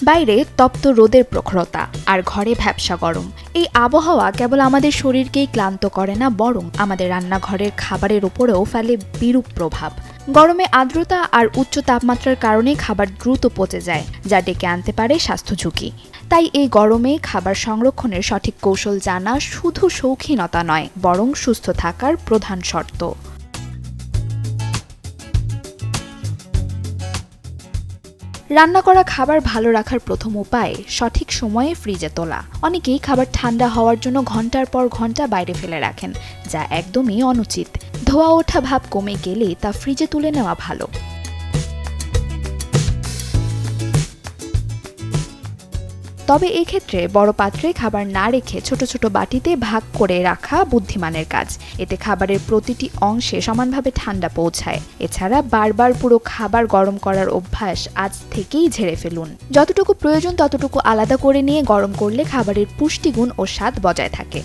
বাইরে তপ্ত রোদের প্রখরতা আর ঘরে ভ্যাপসা গরম। এই আবহাওয়া কেবল আমাদের শরীরকেই ক্লান্ত করে না, বরং আমাদের রান্নাঘরের খাবারের উপরেও ফেলে বিরূপ প্রভাব। গরমে আর্দ্রতা আর উচ্চ তাপমাত্রার কারণে খাবার দ্রুত পচে যায়, যা ডেকে আনতে পারে স্বাস্থ্য ঝুঁকি। তাই এই গরমে খাবার সংরক্ষণের সঠিক কৌশল জানা শুধু শৌখিনতা নয়, বরং সুস্থ থাকার প্রধান শর্ত। রান্না করা খাবার ভালো রাখার প্রথম উপায় সঠিক সময়ে ফ্রিজে তোলা। অনেকেই খাবার ঠান্ডা হওয়ার জন্য ঘন্টার পর ঘন্টা বাইরে ফেলে রাখেন, যা একদমই অনুচিত। ধোয়া ওঠা ভাব কমে গেলে তা ফ্রিজে তুলে নেওয়া ভালো। তবে এক্ষেত্রে বড় পাত্রে খাবার না রেখে ছোট ছোট বাটিতে ভাগ করে রাখা বুদ্ধিমানের কাজ। এতে খাবারের প্রতিটি অংশে সমানভাবে ঠান্ডা পৌঁছায়। এছাড়া বারবার পুরো খাবার গরম করার অভ্যাস আজ থেকেই ঝেড়ে ফেলুন। যতটুকু প্রয়োজন ততটুকু আলাদা করে নিয়ে গরম করলে খাবারের পুষ্টিগুণ ও স্বাদ বজায় থাকে।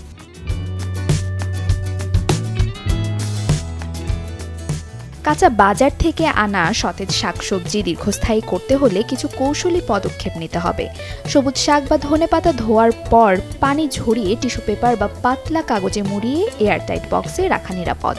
কাঁচা বাজার থেকে আনা সতেজ শাকসবজি দীর্ঘস্থায়ী করতে হলে কিছু কৌশলী পদক্ষেপ নিতে হবে। সবুজ শাক বা ধনেপাতা ধোয়ার পর পানি ঝরিয়ে টিস্যু পেপার বা পাতলা কাগজে মুড়িয়ে এয়ারটাইট বক্সে রাখা নিরাপদ।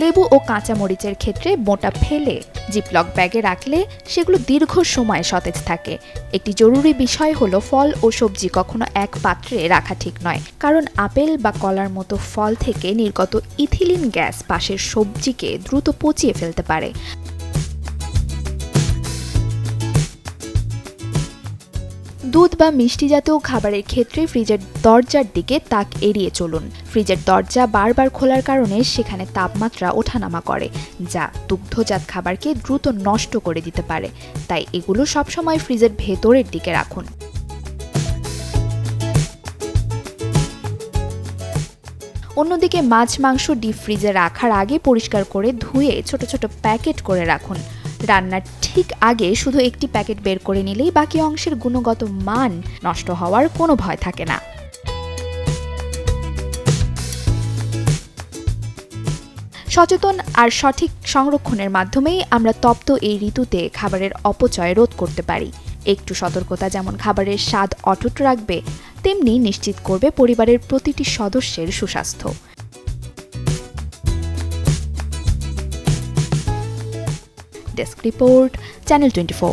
লেবু ও কাঁচা মরিচের ক্ষেত্রে বোঁটা ফেলে জিপলক ব্যাগে রাখলে সেগুলো দীর্ঘ সময় সতেজ থাকে। একটি জরুরি বিষয় হলো ফল ও সবজি কখনো এক পাত্রে রাখা ঠিক নয়, কারণ আপেল বা কলার মতো ফল থেকে নির্গত ইথিলিন গ্যাস পাশের সবজিকে দ্রুত পচিয়ে ফেলতে পারে। দুধ বা মিষ্টি জাতীয় খাবারের ক্ষেত্রে ফ্রিজের দরজার দিকে তাক এড়িয়ে চলুন। ফ্রিজের দরজা বারবার খোলার কারণে সেখানে তাপমাত্রা ওঠানামা করে, যা দুগ্ধজাত খাবারকে দ্রুত নষ্ট করে দিতে পারে। তাই এগুলো সবসময় ফ্রিজের ভেতরের দিকে রাখুন। অন্যদিকে মাছ মাংস ডিপ ফ্রিজে রাখার আগে পরিষ্কার করে ধুয়ে ছোট ছোট প্যাকেট করে রাখুন। রান্নার ঠিক আগে শুধু একটি প্যাকেট বের করে নিলেই বাকি অংশের গুণগত মান নষ্ট হওয়ার কোনো ভয় থাকে না। সচেতন আর সঠিক সংরক্ষণের মাধ্যমেই আমরা তপ্ত এই ঋতুতে খাবারের অপচয় রোধ করতে পারি। একটু সতর্কতা যেমন খাবারের স্বাদ অটুট রাখবে, তেমনি নিশ্চিত করবে পরিবারের প্রতিটি সদস্যের সুস্বাস্থ্য। Desk report, channel 24।